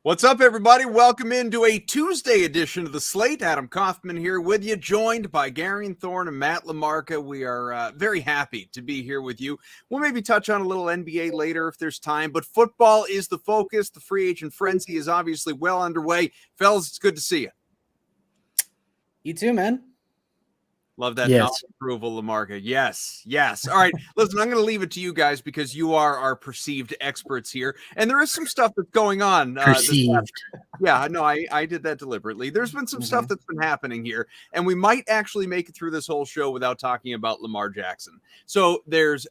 What's up, everybody? Welcome into a Tuesday edition of The Slate. Adam Kaufman here with you, joined by Gary Thorne and Matt LaMarca. We are very happy to be here with you. We'll maybe touch on a little NBA later if there's time, but football is the focus. The free agent frenzy is obviously well underway. Fellas, it's good to see you. You too, man. Love that approval, LaMarca. Yes. All right, listen, I'm going to leave it to you guys because you are our perceived experts here. And there is some stuff that's going on. Perceived. Yeah, no, I did that deliberately. There's been some stuff that's been happening here, and we might actually make it through this whole show without talking about Lamar Jackson. So there's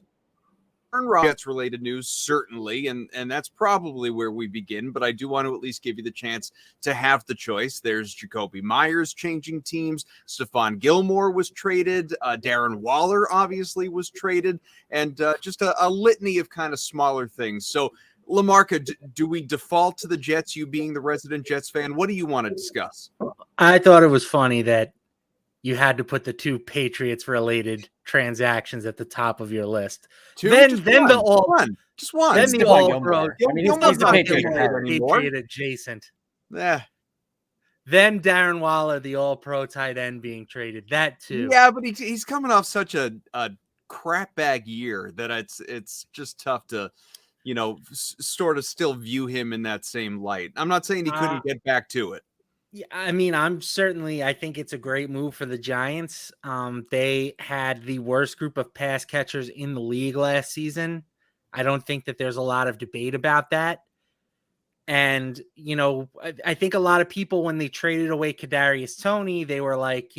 Jets related news, certainly, and that's probably where we begin, but I do want to at least give you the chance to have the choice. There's Jacoby Myers changing teams. Stephon Gilmore was traded. Darren Waller obviously was traded, and just a litany of kind of smaller things. So, LaMarca, do we default to the Jets, you being the resident Jets fan? What do you want to discuss? I thought it was funny that you had to put the two Patriots-related transactions at the top of your list. Then the All-Pro. I mean, he's the Patriot adjacent. Yeah. Then Darren Waller, the All-Pro tight end, being traded. That too. Yeah, but he's coming off such a crap bag year that it's just tough to, sort of still view him in that same light. I'm not saying he couldn't get back to it. Yeah, I mean, I think it's a great move for the Giants. They had the worst group of pass catchers in the league last season. I don't think that there's a lot of debate about that. And, I think a lot of people, when they traded away Kadarius Toney, they were like,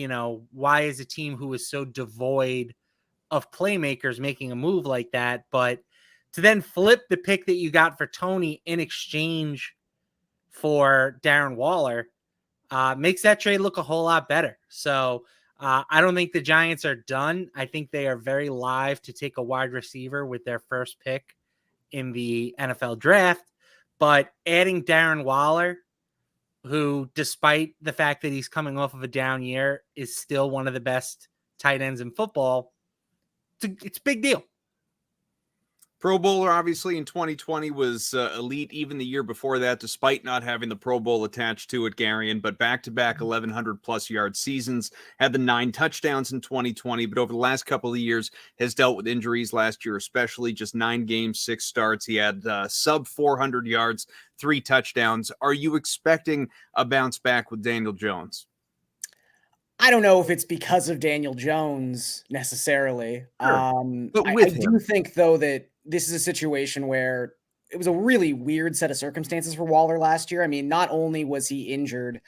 why is a team who is so devoid of playmakers making a move like that? But to then flip the pick that you got for Toney in exchange for Darren Waller, makes that trade look a whole lot better. So I don't think the Giants are done. I think they are very live to take a wide receiver with their first pick in the NFL draft. But adding Darren Waller, who, despite the fact that he's coming off of a down year, is still one of the best tight ends in football, it's a big deal. Pro Bowler, obviously, in 2020 was elite even the year before that, despite not having the Pro Bowl attached to it, Garion, but back-to-back 1,100-plus yard seasons, had the 9 touchdowns in 2020, but over the last couple of years has dealt with injuries last year, especially just 9 games, 6 starts. He had sub 400 yards, 3 touchdowns. Are you expecting a bounce back with Daniel Jones? I don't know if it's because of Daniel Jones necessarily. Sure. But I do think, though, that this is a situation where it was a really weird set of circumstances for Waller last year. I mean, not only was he injured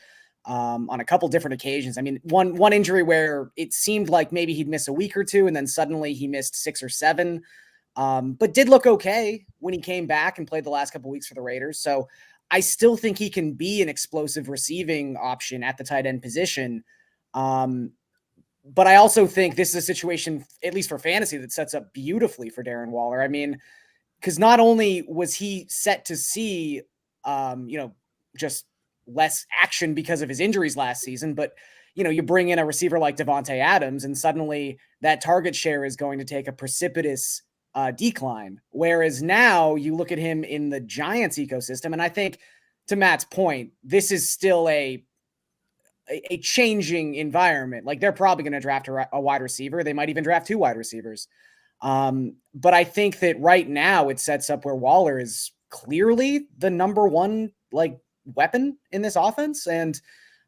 on a couple different occasions. I mean, one injury where it seemed like maybe he'd miss a week or two, and then suddenly he missed 6 or 7, but did look okay when he came back and played the last couple weeks for the Raiders. So I still think he can be an explosive receiving option at the tight end position. But I also think this is a situation, at least for fantasy, that sets up beautifully for Darren Waller. I mean, because not only was he set to see, just less action because of his injuries last season, but, you bring in a receiver like Devontae Adams and suddenly that target share is going to take a precipitous decline. Whereas now you look at him in the Giants ecosystem, and I think, to Matt's point, this is still a changing environment. Like, they're probably going to draft a wide receiver. They might even draft 2 wide receivers. But I think that right now it sets up where Waller is clearly the number one, weapon in this offense. And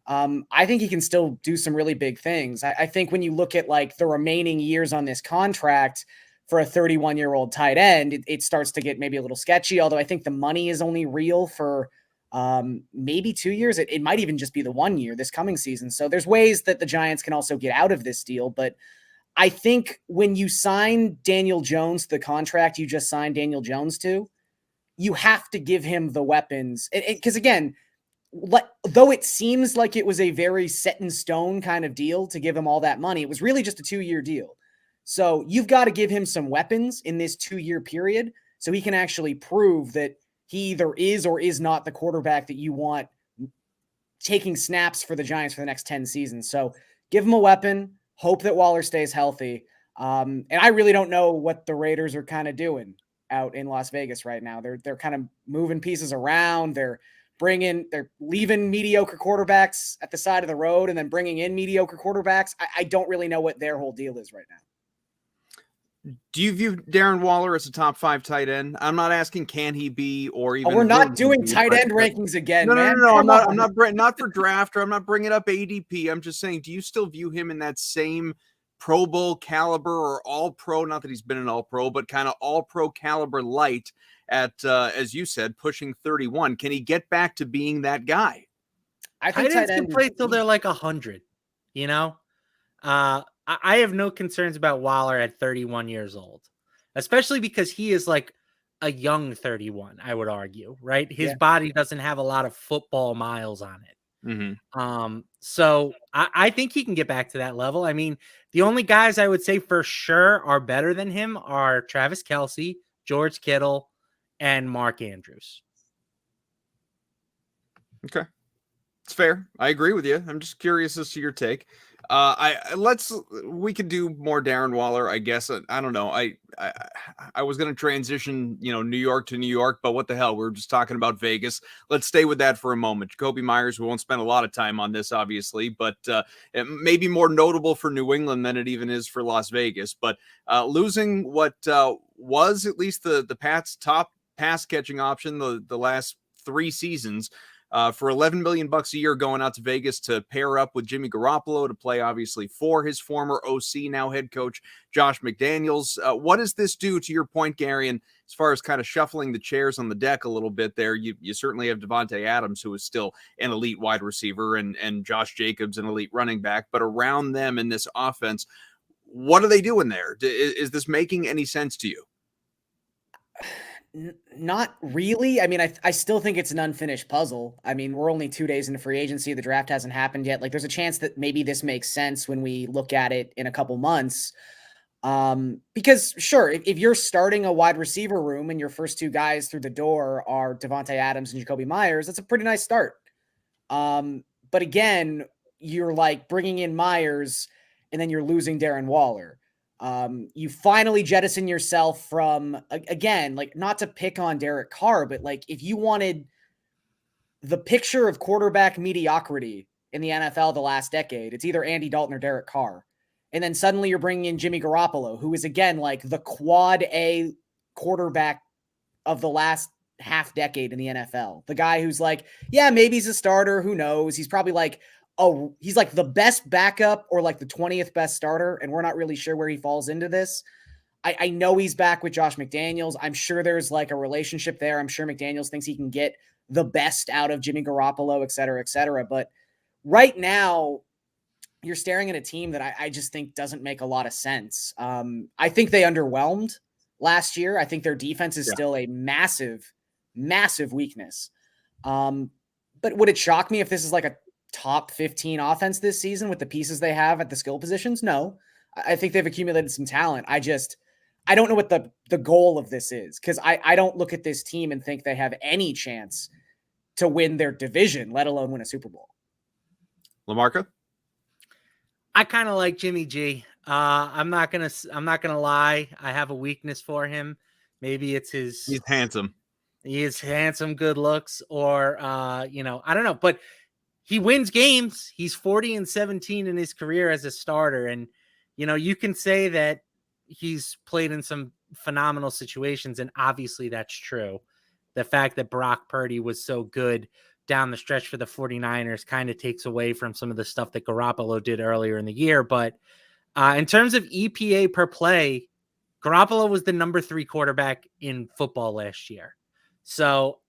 I think he can still do some really big things. I think when you look at the remaining years on this contract for a 31-year-old tight end, it starts to get maybe a little sketchy. Although I think the money is only real for maybe 2 years. It might even just be the 1 year this coming season. So there's ways that the Giants can also get out of this deal. But I think when you sign Daniel Jones, the contract you just signed Daniel Jones to, you have to give him the weapons. Because again, though it seems like it was a very set in stone kind of deal to give him all that money, it was really just a 2-year deal. So you've got to give him some weapons in this 2-year period so he can actually prove that he either is or is not the quarterback that you want taking snaps for the Giants for the next 10 seasons. So give him a weapon, hope that Waller stays healthy. And I really don't know what the Raiders are kind of doing out in Las Vegas right now. They're kind of moving pieces around. They're they're leaving mediocre quarterbacks at the side of the road and then bringing in mediocre quarterbacks. I don't really know what their whole deal is right now. Do you view Darren Waller as a top 5 tight end? I'm not asking can he be or even. We're not doing tight end rankings again, man. No. I'm not for draft, or I'm not bringing up ADP. I'm just saying, do you still view him in that same Pro Bowl caliber or All Pro? Not that he's been an All Pro, but kind of All Pro caliber light at, as you said, pushing 31. Can he get back to being that guy? I think tight ends can play till they're like 100. You know, I have no concerns about Waller at 31 years old, especially because he is like a young 31, I would argue, right? His body doesn't have a lot of football miles on it. Mm-hmm. So I think he can get back to that level. I mean, the only guys I would say for sure are better than him are Travis Kelce, George Kittle, and Mark Andrews. Okay. It's fair. I agree with you. I'm just curious as to your take. We could do more Darren Waller, I guess. I don't know. I was going to transition, New York to New York, but what the hell? We're just talking about Vegas. Let's stay with that for a moment. Jacoby Myers, we won't spend a lot of time on this, obviously, but it may be more notable for New England than it even is for Las Vegas. But losing what was at least the Pats' top pass catching option the last 3 seasons. For $11 million a year, going out to Vegas to pair up with Jimmy Garoppolo to play, obviously, for his former OC, now head coach Josh McDaniels. What does this do, to your point, Gary? And as far as kind of shuffling the chairs on the deck a little bit there, you certainly have Devontae Adams, who is still an elite wide receiver, and Josh Jacobs, an elite running back. But around them in this offense, what are they doing there? Is this making any sense to you? Not really. I mean, I still think it's an unfinished puzzle. I mean, we're only 2 days into free agency. The draft hasn't happened yet. Like, there's a chance that maybe this makes sense when we look at it in a couple months. Because sure, if you're starting a wide receiver room and your first 2 guys through the door are Devontae Adams and Jacoby Myers, that's a pretty nice start. But again, you're like bringing in Myers and then you're losing Darren Waller. You finally jettison yourself from, again, like, not to pick on Derek Carr, but like, if you wanted the picture of quarterback mediocrity in the NFL the last decade, it's either Andy Dalton or Derek Carr. And then suddenly you're bringing in Jimmy Garoppolo, who is, again, like the quad A quarterback of the last half decade in the NFL. The guy who's like, yeah, maybe he's a starter. Who knows? He's probably like, he's like the best backup or like the 20th best starter, and we're not really sure where he falls into this. I know he's back with Josh McDaniels. I'm sure there's like a relationship there. I'm sure McDaniels thinks he can get the best out of Jimmy Garoppolo, et cetera, et cetera. But right now, you're staring at a team that I just think doesn't make a lot of sense. I think they underwhelmed last year. I think their defense is still a massive, massive weakness. But would it shock me if this is like a top 15 offense this season with the pieces they have at the skill positions? No, I think they've accumulated some talent. I don't know what the goal of this is, because I don't look at this team and think they have any chance to win their division, let alone win a Super Bowl. LaMarca? I kind of like Jimmy G. I'm not gonna lie. I have a weakness for him. Maybe it's he's handsome. He is handsome, good looks, or I don't know, but he wins games. He's 40-17 in his career as a starter. And, you can say that he's played in some phenomenal situations. And obviously that's true. The fact that Brock Purdy was so good down the stretch for the 49ers kind of takes away from some of the stuff that Garoppolo did earlier in the year. But in terms of EPA per play, Garoppolo was the number 3 quarterback in football last year. So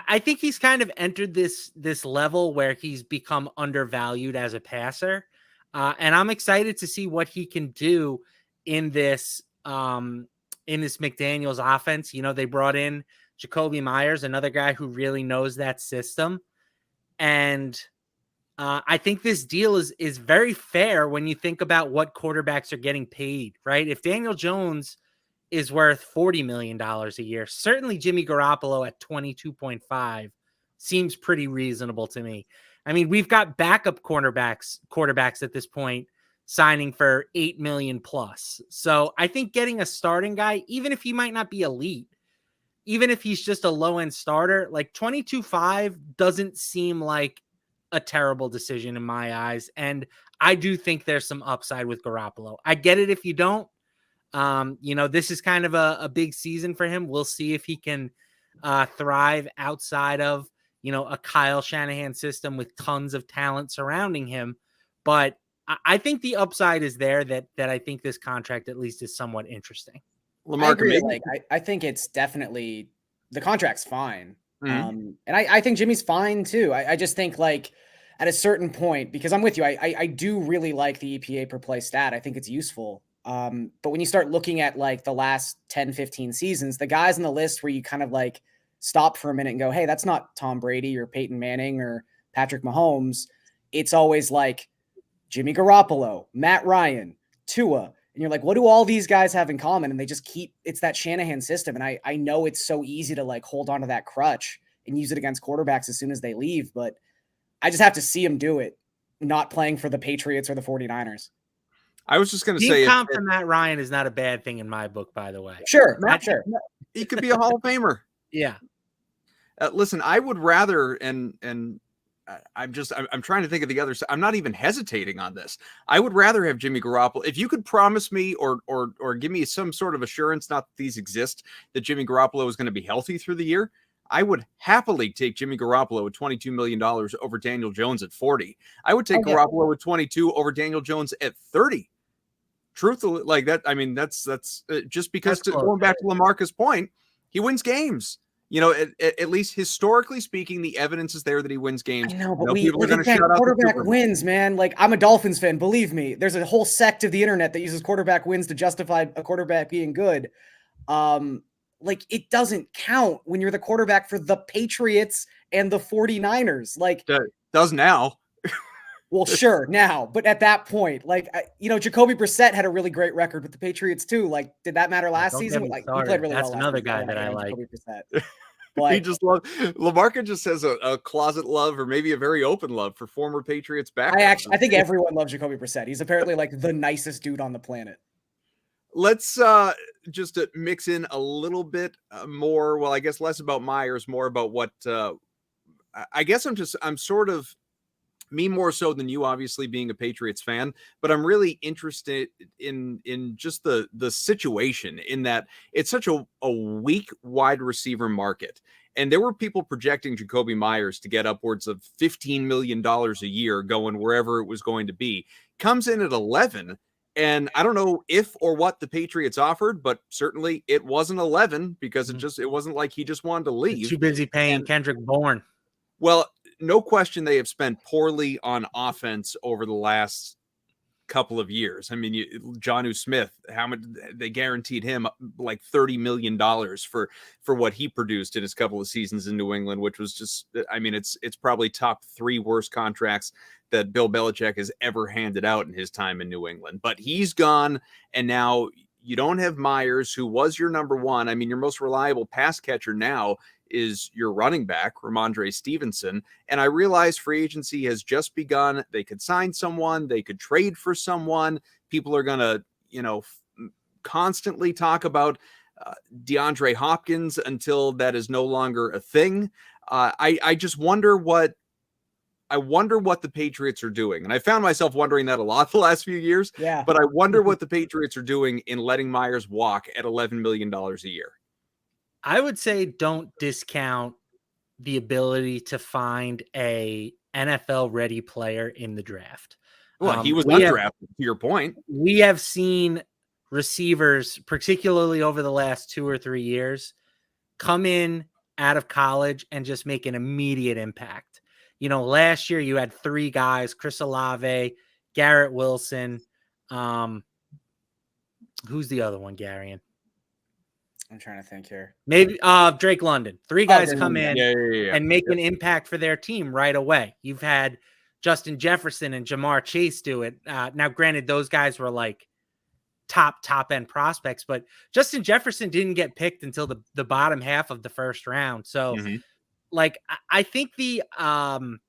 I think he's kind of entered this level where he's become undervalued as a passer. And I'm excited to see what he can do in this McDaniels offense. They brought in Jacoby Myers, another guy who really knows that system. And I think this deal is very fair when you think about what quarterbacks are getting paid, right? If Daniel Jones is worth $40 million a year, certainly Jimmy Garoppolo at 22.5 seems pretty reasonable to me. I mean, we've got backup quarterbacks at this point signing for $8 million plus. So I think getting a starting guy, even if he might not be elite, even if he's just a low end starter, like 22.5 doesn't seem like a terrible decision in my eyes. And I do think there's some upside with Garoppolo. I get it if you don't. This is kind of a big season for him. We'll see if he can thrive outside of, a Kyle Shanahan system with tons of talent surrounding him. But I think the upside is there that I think this contract at least is somewhat interesting. Lamar, I agree. I think it's definitely, the contract's fine. And I think Jimmy's fine too. I just think like at a certain point, because I'm with you, I do really like the EPA per play stat. I think it's useful. But when you start looking at like the last 10, 15 seasons, the guys on the list where you kind of like stop for a minute and go, hey, that's not Tom Brady or Peyton Manning or Patrick Mahomes. It's always like Jimmy Garoppolo, Matt Ryan, Tua. And you're like, what do all these guys have in common? And they just it's that Shanahan system. And I know it's so easy to like hold on to that crutch and use it against quarterbacks as soon as they leave. But I just have to see him do it, not playing for the Patriots or the 49ers. I was just going to say, comp to Matt Ryan is not a bad thing in my book, by the way. Sure, sure. He could be a Hall of Famer. Yeah. Listen, I would rather, and I'm trying to think of the other side. I'm not even hesitating on this. I would rather have Jimmy Garoppolo. If you could promise me or give me some sort of assurance, not that these exist, that Jimmy Garoppolo is going to be healthy through the year, I would happily take Jimmy Garoppolo at $22 million over Daniel Jones at 40. I would take Garoppolo at 22 over Daniel Jones at 30. Truthfully, like that. I mean, that's just because going back to Lamarcus' point, he wins games. At least historically speaking, the evidence is there that he wins games. I know, but people are going to shut up. Quarterback wins, man. Like, I'm a Dolphins fan. Believe me, there's a whole sect of the internet that uses quarterback wins to justify a quarterback being good. Like, it doesn't count when you're the quarterback for the Patriots and the 49ers. Like, it does now. Well, sure, now, but at that point, like, Jacoby Brissett had a really great record with the Patriots too. Like, did that matter last season? Like, he played really well. That's another guy that I like. But he just loves Lamarca. Just has a closet love, or maybe a very open love for former Patriots back. I think everyone loves Jacoby Brissett. He's apparently like the nicest dude on the planet. Let's just mix in a little bit more. Well, I guess less about Myers, more about what. I guess I'm sort of. Me more so than you, obviously being a Patriots fan, but I'm really interested in just the situation, in that it's such a weak wide receiver market. And there were people projecting Jacoby Myers to get upwards of $15 million a year going wherever it was going to be. Comes in at 11. And I don't know if or what the Patriots offered, but certainly it wasn't 11 because it wasn't like he just wanted to leave. Too busy paying Kendrick Bourne. Well, no question they have spent poorly on offense over the last couple of years. I mean, Jonnu Smith, how much they guaranteed him like $30 million for what he produced in his couple of seasons in New England, which was just, I mean, it's probably top 3 worst contracts that Bill Belichick has ever handed out in his time in New England. But he's gone, and now you don't have Myers, who was your number one. I mean, your most reliable pass catcher now is your running back, Ramondre Stevenson. And I realize free agency has just begun. They could sign someone, they could trade for someone. People are going to, constantly talk about DeAndre Hopkins until that is no longer a thing. I just wonder what the Patriots are doing. And I found myself wondering that a lot the last few years. Yeah. But I wonder what the Patriots are doing in letting Myers walk at $11 million a year. I would say don't discount the ability to find a NFL ready player in the draft. Well, he was undrafted, to your point. We have seen receivers, particularly over the last 2 or 3 years, come in out of college and just make an immediate impact. Last year you had 3 guys, Chris Olave, Garrett Wilson. Who's the other one, Garion? I'm trying to think here. Maybe Drake London. 3 guys come in and make an impact for their team right away. You've had Justin Jefferson and Jamar Chase do it. Now, granted, those guys were like top end prospects, but Justin Jefferson didn't get picked until the bottom half of the first round. So like, I think the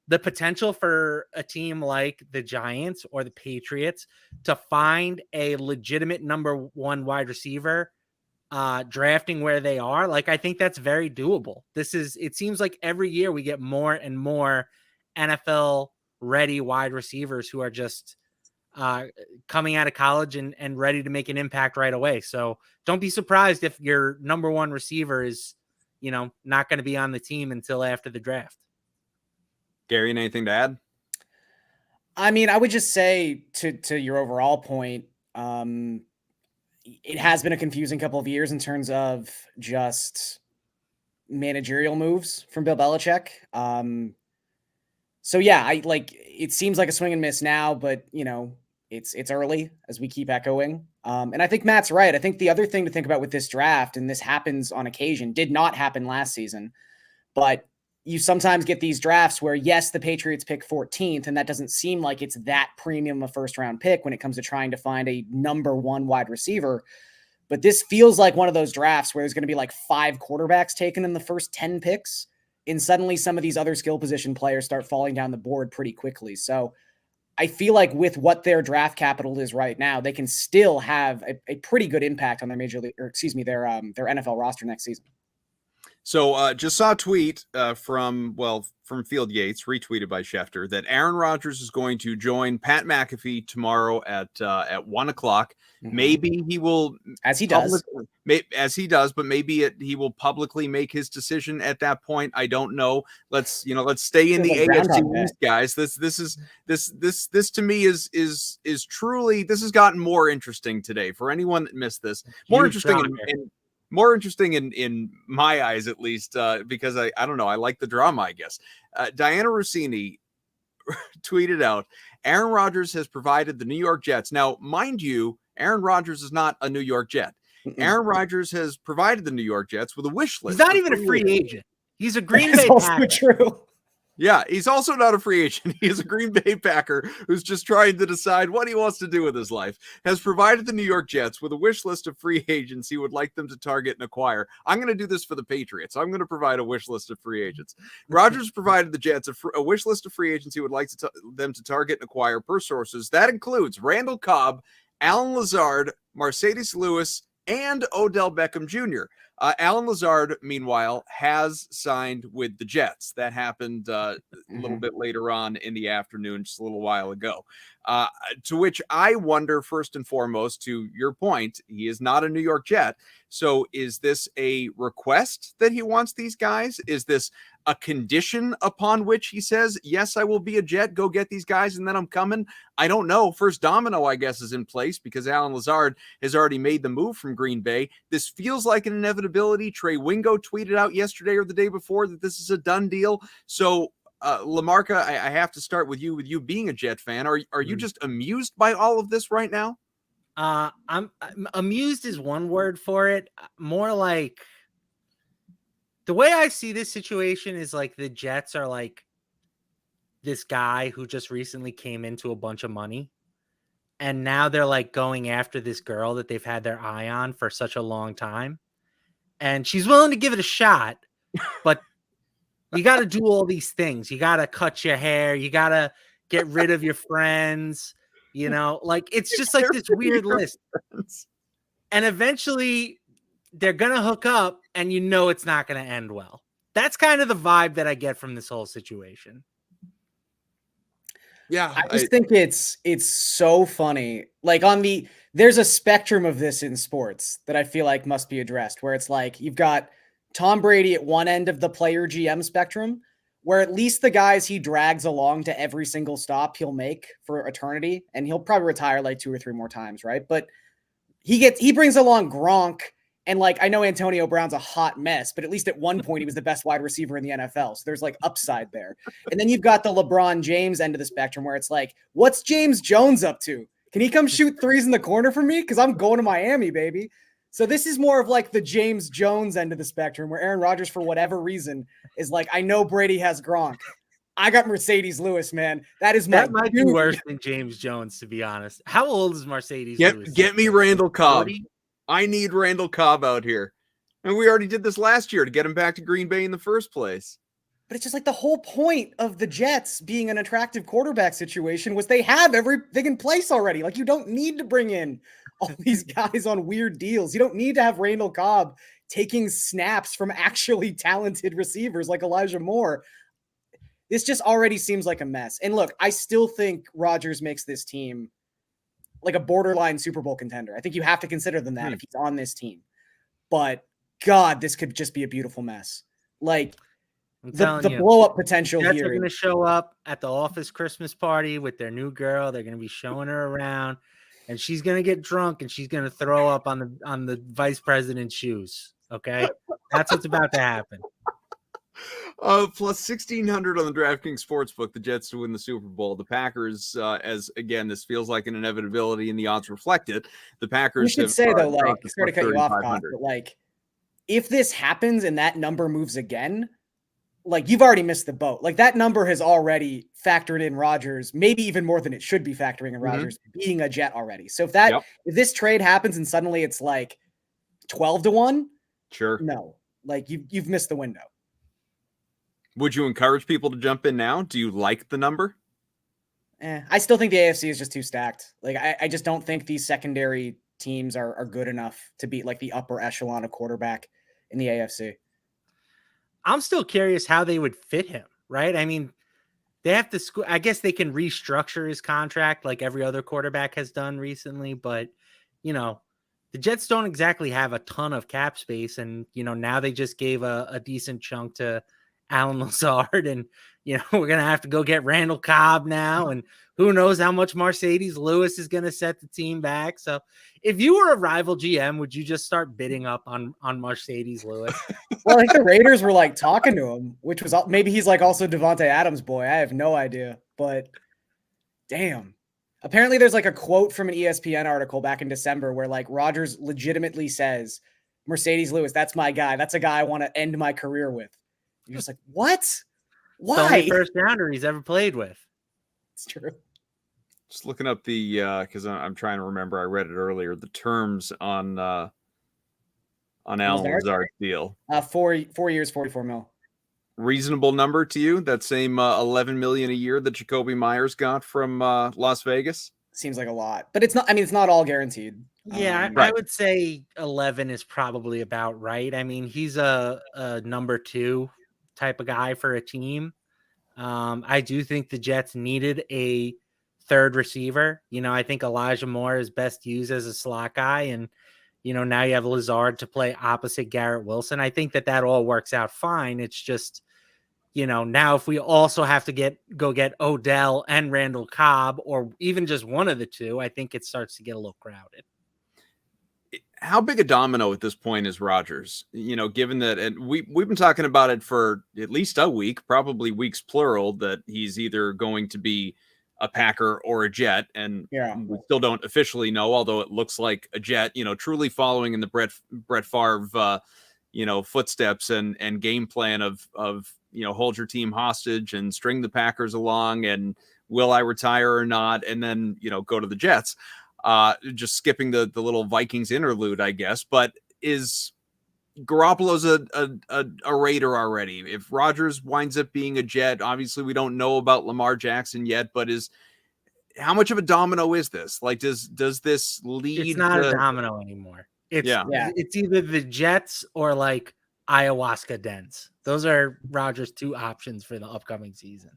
potential for a team like the Giants or the Patriots to find a legitimate number 1 wide receiver drafting where they are, like I think that's very doable. It seems like every year we get more and more NFL ready wide receivers who are just coming out of college and ready to make an impact right away. So don't be surprised if your number one receiver is, not going to be on the team until after the draft. Gary, anything to add? I mean, I would just say to your overall point, it has been a confusing couple of years in terms of just managerial moves from Bill Belichick. So yeah, it seems like a swing and miss now, but it's early, as we keep echoing. And I think Matt's right. I think the other thing to think about with this draft, and this happens on occasion, did not happen last season, but you sometimes get these drafts where, yes, the Patriots pick 14th, and that doesn't seem like it's that premium a first round pick when it comes to trying to find a number one wide receiver. But this feels like one of those drafts where there's going to be like 5 quarterbacks taken in the first 10 picks. And suddenly some of these other skill position players start falling down the board pretty quickly. So I feel like with what their draft capital is right now, they can still have a pretty good impact on their their NFL roster next season. So just saw a tweet from Field Yates, retweeted by Schefter, that Aaron Rodgers is going to join Pat McAfee tomorrow at 1:00. Mm-hmm. Maybe he will, as he does, but maybe he will publicly make his decision at that point. I don't know. Let's stay in the AFC East, guys. This to me is truly, this has gotten more interesting today for anyone that missed this. More interesting in my eyes, at least, because I don't know. I like the drama, I guess. Diana Rossini tweeted out, Aaron Rodgers has provided the New York Jets. Now, mind you, Aaron Rodgers is not a New York Jet. Mm-mm. Aaron Rodgers has provided the New York Jets with a wish list. He's not even a free agent. He's a Green Bay Packer. True. Yeah, he's also not a free agent. He is a Green Bay Packer who's just trying to decide what he wants to do with his life. Has provided the New York Jets with a wish list of free agents he would like them to target and acquire. I'm going to do this for the Patriots. I'm going to provide a wish list of free agents. Rodgers provided the Jets a wish list of free agents he would like them to target and acquire per sources. That includes Randall Cobb, Alan Lazard, Mercedes Lewis, and Odell Beckham Jr. Alan Lazard, meanwhile, has signed with the Jets. That happened a little bit later on in the afternoon, just a little while ago. To which I wonder, first and foremost, to your point, he is not a New York Jet. So is this a request that he wants these guys? Is this a condition upon which he says, yes, I will be a Jet, go get these guys, and then I'm coming? I don't know. First domino, I guess, is in place because Alan Lazard has already made the move from Green Bay. This feels like an inevitability. Trey Wingo tweeted out yesterday or the day before that this is a done deal. So, Lamarca, I have to start with you being a Jet fan. Are you just amused by all of this right now? I'm amused is one word for it. More like, the way I see this situation is like the Jets are like this guy who just recently came into a bunch of money. And now they're like going after this girl that they've had their eye on for such a long time. And she's willing to give it a shot, but you got to do all these things. You got to cut your hair. You got to get rid of your friends. Like it's just like this weird list. And eventually they're going to hook up and it's not going to end well. That's kind of the vibe that I get from this whole situation. Yeah. I just think it's so funny. Like there's a spectrum of this in sports that I feel like must be addressed, where it's like, you've got Tom Brady at one end of the player GM spectrum, where at least the guys he drags along to every single stop he'll make for eternity. And he'll probably retire like 2 or 3 more times. Right. But he brings along Gronk. And like, I know Antonio Brown's a hot mess, but at least at one point he was the best wide receiver in the NFL. So there's like upside there. And then you've got the LeBron James end of the spectrum where it's like, what's James Jones up to? Can he come shoot threes in the corner for me? Because I'm going to Miami, baby. So this is more of like the James Jones end of the spectrum where Aaron Rodgers, for whatever reason, is like, I know Brady has Gronk. I got Mercedes Lewis, man. That might be worse than James Jones, to be honest. How old is Mercedes Lewis? Get me Randall Cobb. 40? I need Randall Cobb out here. And we already did this last year to get him back to Green Bay in the first place. But it's just like the whole point of the Jets being an attractive quarterback situation was they have everything in place already. Like, you don't need to bring in all these guys on weird deals. You don't need to have Randall Cobb taking snaps from actually talented receivers like Elijah Moore. This just already seems like a mess. And look, I still think Rodgers makes this team like a borderline Super Bowl contender. I think you have to consider them that if he's on this team. But God, this could just be a beautiful mess. Like the blow up potential Jets here. are going to show up at the office Christmas party with their new girl. They're going to be showing her around, and she's going to get drunk and she's going to throw up on the vice president's shoes. Okay, that's what's about to happen. Plus 1,600 on the DraftKings Sportsbook, the Jets to win the Super Bowl. The Packers, as again, this feels like an inevitability and the odds reflect it. The Packers. You should say though, like, sorry to cut you off, Cobb, but like, if this happens and that number moves again, like you've already missed the boat. Like that number has already factored in Rodgers, maybe even more than it should be factoring in Rodgers being a Jet already. So if this trade happens and suddenly it's like 12-1, sure, no, like you've missed the window. Would you encourage people to jump in now? Do you like the number? I still think the AFC is just too stacked. Like I just don't think these secondary teams are good enough to beat like the upper echelon of quarterback in the AFC. I'm still curious how they would fit him, right? I mean, they have to, I guess they can restructure his contract like every other quarterback has done recently, but the Jets don't exactly have a ton of cap space. And, now they just gave a decent chunk to Alan Lazard, and we're gonna have to go get Randall Cobb now, and who knows how much Mercedes Lewis is gonna set the team back. So, if you were a rival GM, would you just start bidding up on Mercedes Lewis? Well, I think the Raiders were like talking to him, which was maybe he's like also Devontae Adams' boy. I have no idea, but damn. Apparently, there's like a quote from an ESPN article back in December where like Rodgers legitimately says, "Mercedes Lewis, that's my guy. That's a guy I want to end my career with." You're just like, what? Why? The only first rounder he's ever played with. It's true. Just looking up the because I'm trying to remember. I read it earlier. The terms on Alan Lazard's deal. 4 years, $44 million. Reasonable number to you? That same $11 million a year that Jacoby Myers got from Las Vegas. Seems like a lot, but it's not. I mean, it's not all guaranteed. Yeah, I would say 11 is probably about right. I mean, he's a number 2 type of guy for a team. I do think the Jets needed a third receiver. I think Elijah Moore is best used as a slot guy, and now you have Lazard to play opposite Garrett Wilson. I think that all works out fine. It's just now if we also have to go get Odell and Randall Cobb, or even just one of the two, I think it starts to get a little crowded. How big a domino at this point is Rodgers? Given that, and we've been talking about it for at least a week, probably weeks plural, that he's either going to be a Packer or a Jet, and we still don't officially know, although it looks like a Jet. Truly following in the Brett Favre, footsteps and game plan of hold your team hostage and string the Packers along, and will I retire or not, and then go to the Jets. Just skipping the little Vikings interlude, I guess. But is Garoppolo's a Raider already? If Rodgers winds up being a Jet, obviously we don't know about Lamar Jackson yet, but how much of a domino is this? Like, does this lead? It's not a domino anymore. It's either the Jets or like ayahuasca dens. Those are Rodgers' 2 options for the upcoming season.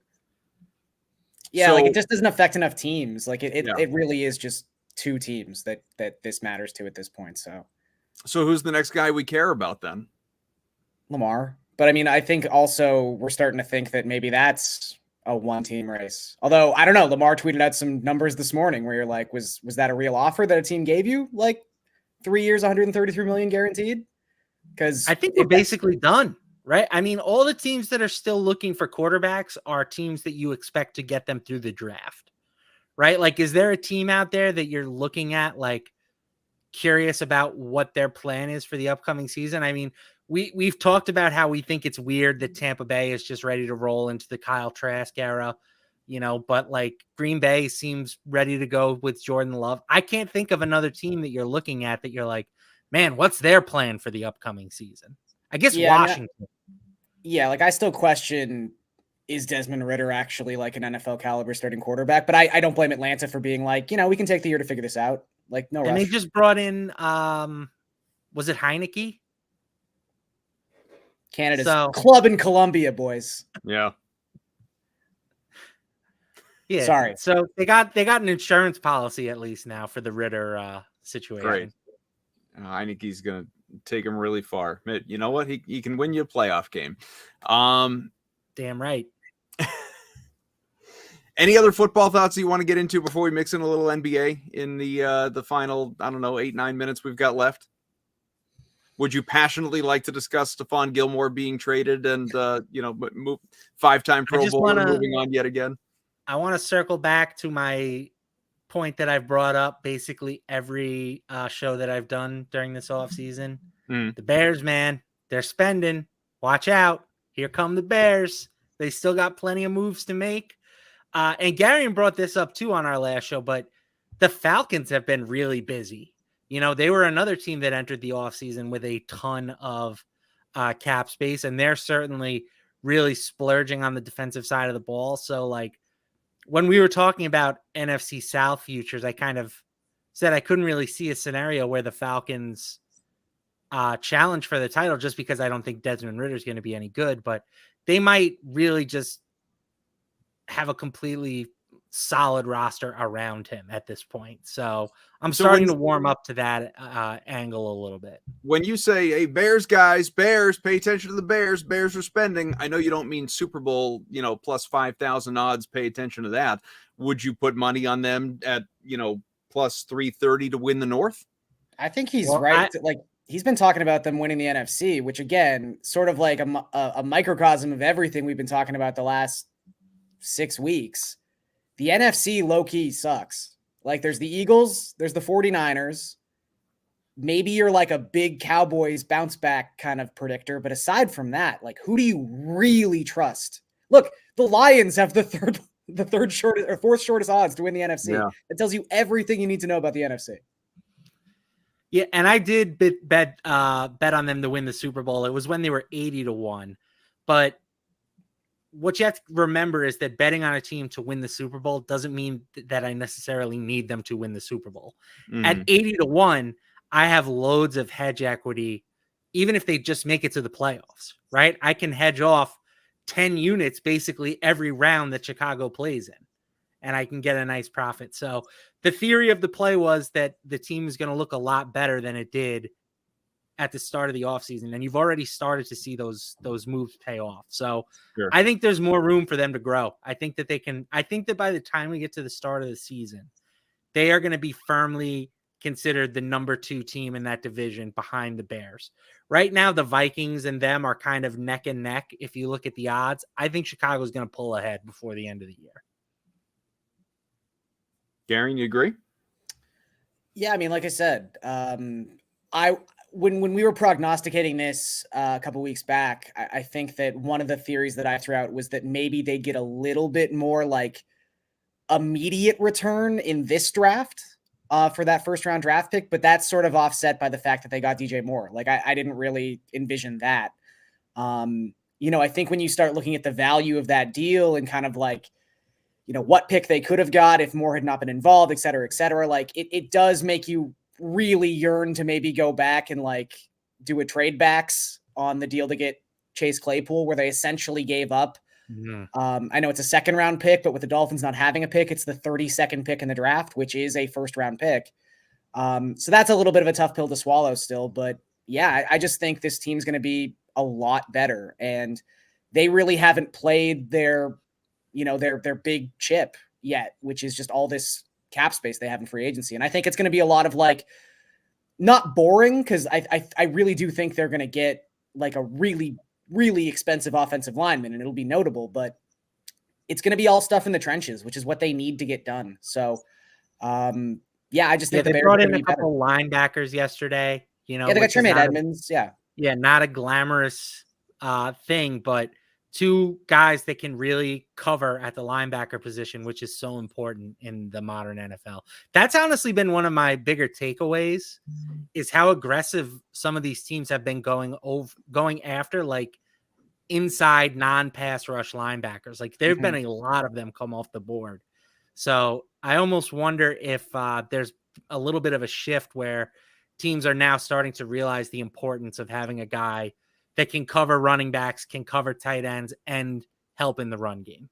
Yeah, like it just doesn't affect enough teams. Like it really is just 2 teams that this matters to at this point. So who's the next guy we care about then? Lamar. But I mean, I think also we're starting to think that maybe that's a 1-team race. Although I don't know, Lamar tweeted out some numbers this morning where you're like, was that a real offer that a team gave you? Like 3 years, $133 million guaranteed? Because I think we're basically done, right? I mean, all the teams that are still looking for quarterbacks are teams that you expect to get them through the draft. Right? Like, is there a team out there that you're looking at, like, curious about what their plan is for the upcoming season? I mean, we've talked about how we think it's weird that Tampa Bay is just ready to roll into the Kyle Trask era, but like Green Bay seems ready to go with Jordan Love. I can't think of another team that you're looking at that you're like, man, what's their plan for the upcoming season? I guess Washington. Like I still question, is Desmond Ridder actually like an NFL caliber starting quarterback? But I don't blame Atlanta for being like, we can take the year to figure this out. Like no And rush. they just brought in, was it Heineke? Canada's club in Colombia, boys. Yeah. Yeah. Sorry. So they got an insurance policy at least now for the Ritter situation. Great. Heineke's gonna take him really far. You know what? He can win you a playoff game. Damn right. Any other football thoughts you want to get into before we mix in a little NBA in the final, I don't know, 8-9 minutes we've got left? Would you passionately like to discuss Stephon Gilmore being traded and move 5-time Pro Bowler moving on yet again? I want to circle back to my point that I've brought up basically every show that I've done during this offseason. The Bears, man, they're spending. Watch out. Here come the Bears. They still got plenty of moves to make. And Gary brought this up too on our last show, but the Falcons have been really busy. You know, they were another team that entered the offseason with a ton of cap space, and they're certainly really splurging on the defensive side of the ball. So, like, when we were talking about NFC South futures, I kind of said I couldn't really see a scenario where the Falcons challenge for the title just because I don't think Desmond Ridder is going to be any good, but they might really just have a completely solid roster around him at this point. So I'm starting to warm up to that angle a little bit. When you say, hey, Bears guys, Bears, pay attention to the Bears. Bears are spending. I know you don't mean Super Bowl, plus 5,000 odds. Pay attention to that. Would you put money on them at, plus 330 to win the North? I think he's right. He's been talking about them winning the NFC, which again, sort of like a microcosm of everything we've been talking about the last 6 weeks. The NFC low-key sucks. Like, there's the Eagles, there's the 49ers. Maybe you're like a big Cowboys bounce back kind of predictor, but aside from that, like, who do you really trust? Look, the Lions have the third shortest or fourth shortest odds to win the NFC. Yeah. It tells you everything you need to know about the NFC. Yeah, and I did bet on them to win the Super Bowl. It was when they were 80-1, but what you have to remember is that betting on a team to win the Super Bowl doesn't mean that I necessarily need them to win the Super Bowl. At 80-1, I have loads of hedge equity, even if they just make it to the playoffs, right? I can hedge off 10 units basically every round that Chicago plays in, and I can get a nice profit. So the theory of the play was that the team is going to look a lot better than it did at the start of the offseason, and you've already started to see those moves pay off. So sure. I think there's more room for them to grow. I think that by the time we get to the start of the season, they are going to be firmly considered the number 2 team in that division behind the Bears. Right now, the Vikings and them are kind of neck and neck. If you look at the odds, I think Chicago is going to pull ahead before the end of the year. Gary, you agree? Yeah, I mean, like I said, when we were prognosticating this a couple weeks back, I think that one of the theories that I threw out was that maybe they get a little bit more like immediate return in this draft for that first round draft pick, but that's sort of offset by the fact that they got DJ Moore. Like I didn't really envision that. I think when you start looking at the value of that deal and kind of like, what pick they could have got if Moore had not been involved, et cetera, like it does make you really yearn to maybe go back and like do a trade backs on the deal to get Chase Claypool, where they essentially gave up. I know it's a second round pick, but with the Dolphins not having a pick, it's the 32nd pick in the draft, which is a first round pick. So that's a little bit of a tough pill to swallow still, but yeah, I just think this team's going to be a lot better, and they really haven't played their big chip yet, which is just all this cap space they have in free agency. And I think it's going to be a lot of like, not boring, because I really do think they're going to get like a really, really expensive offensive lineman, and it'll be notable, but it's going to be all stuff in the trenches, which is what they need to get done. So, I just think they brought in a couple linebackers yesterday. They got Tremaine Edmonds. Not a glamorous thing, but 2 guys that can really cover at the linebacker position, which is so important in the modern NFL. That's honestly been one of my bigger takeaways, is how aggressive some of these teams have been going after like inside non-pass rush linebackers. Like there've been a lot of them come off the board. So I almost wonder if there's a little bit of a shift where teams are now starting to realize the importance of having a guy that can cover running backs, can cover tight ends, and help in the run game.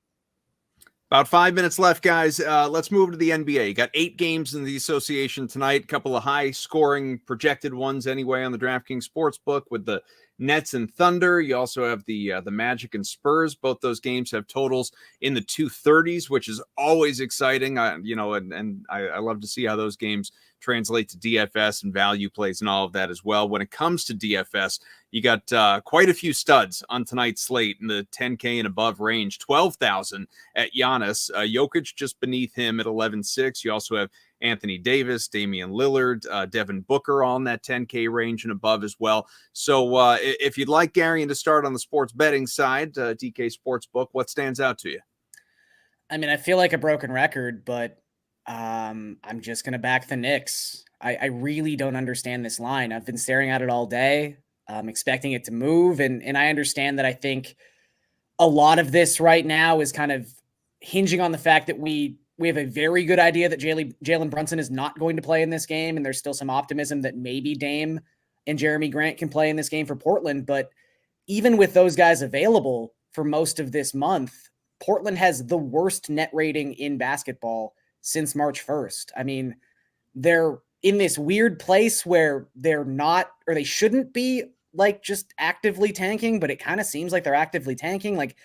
About 5 minutes left, guys. Let's move to the NBA. You got 8 games in the association tonight. A couple of high-scoring projected ones anyway on the DraftKings Sportsbook with the Nets and Thunder. You also have the Magic and Spurs. Both those games have totals in the 230s, which is always exciting. I love to see how those games translate to DFS and value plays and all of that as well. When it comes to DFS, you got quite a few studs on tonight's slate in the 10K and above range. 12,000 at Giannis. Jokic just beneath him at 11.6. You also have Anthony Davis, Damian Lillard, Devin Booker all in that 10K range and above as well. So if you'd like Garion to start on the sports betting side, DK Sportsbook, what stands out to you? I mean, I feel like a broken record, but I'm just going to back the Knicks. I really don't understand this line. I've been staring at it all day. I'm expecting it to move. And I understand that I think a lot of this right now is kind of hinging on the fact that we have a very good idea that Jalen Brunson is not going to play in this game. And there's still some optimism that maybe Dame and Jeremy Grant can play in this game for Portland. But even with those guys available for most of this month, Portland has the worst net rating in basketball since March 1st. I mean, they're in this weird place where they're not, or they shouldn't be like just actively tanking, but it kind of seems like they're actively tanking. Like,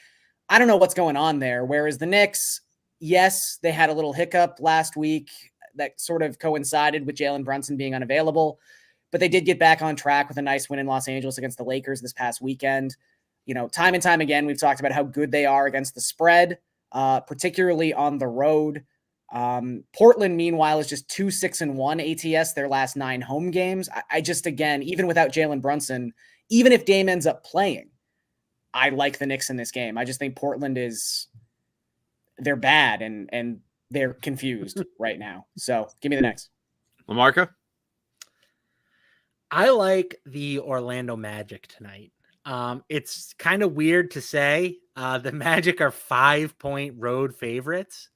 I don't know what's going on there. Whereas the Knicks, yes, they had a little hiccup last week that sort of coincided with Jalen Brunson being unavailable, but they did get back on track with a nice win in Los Angeles against the Lakers this past weekend. You know, time and time again, we've talked about how good they are against the spread, particularly on the road. Portland, meanwhile, is just 2-6-1 ATS their last 9 home games. I just, again, even without Jalen Brunson, even if Dame ends up playing, I like the Knicks in this game. I just think Portland they're bad and they're confused right now. So give me the Knicks. LaMarca? I like the Orlando Magic tonight. It's kind of weird to say. The Magic are 5-point road favorites,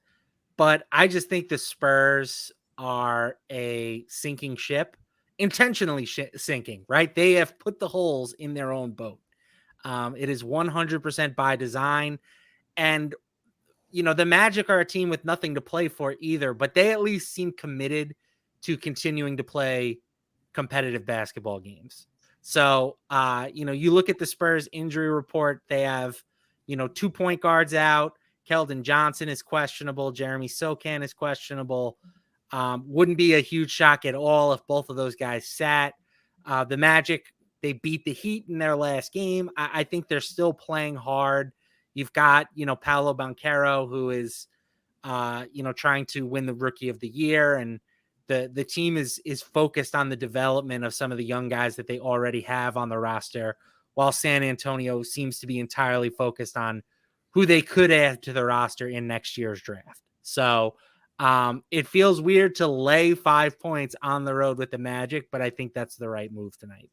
but I just think the Spurs are a sinking ship, intentionally sinking, right? They have put the holes in their own boat. It is 100% by design. And, you know, the Magic are a team with nothing to play for either, but they at least seem committed to continuing to play competitive basketball games. So, you look at the Spurs injury report, they have, 2 point guards out. Keldon Johnson is questionable. Jeremy Sokan is questionable. Wouldn't be a huge shock at all if both of those guys sat. The Magic, they beat the Heat in their last game. I think they're still playing hard. You've got, Paolo Banchero, who is, trying to win the Rookie of the Year. And the team is focused on the development of some of the young guys that they already have on the roster, while San Antonio seems to be entirely focused on who they could add to the roster in next year's draft. So it feels weird to lay 5 points on the road with the Magic, but I think that's the right move tonight.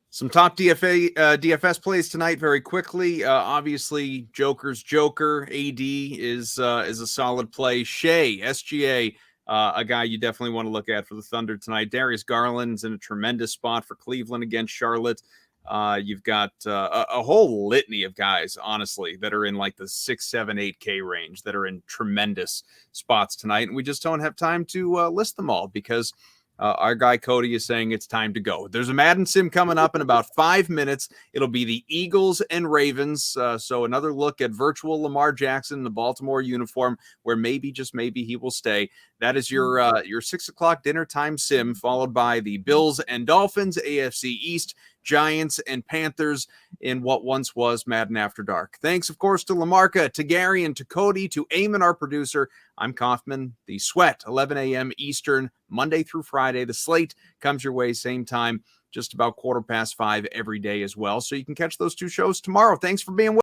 Some top DFS plays tonight very quickly. Obviously, Joker's Joker. AD is a solid play. Shea, SGA, a guy you definitely want to look at for the Thunder tonight. Darius Garland's in a tremendous spot for Cleveland against Charlotte. You've got a whole litany of guys, honestly, that are in like the 6, 7, 8K range that are in tremendous spots tonight. And we just don't have time to list them all because our guy Cody is saying it's time to go. There's a Madden Sim coming up in about 5 minutes. It'll be the Eagles and Ravens. So another look at virtual Lamar Jackson in the Baltimore uniform, where maybe, just maybe, he will stay. That is your 6 o'clock dinner time sim, followed by the Bills and Dolphins, AFC East, Giants and Panthers in what once was Madden After Dark. Thanks, of course, to LaMarca, to Gary, and to Cody, to Eamon, our producer. I'm Kaufman. The Sweat, 11 a.m. Eastern, Monday through Friday. The Slate comes your way same time, just about 5:15 every day as well. So you can catch those 2 shows tomorrow. Thanks for being with us.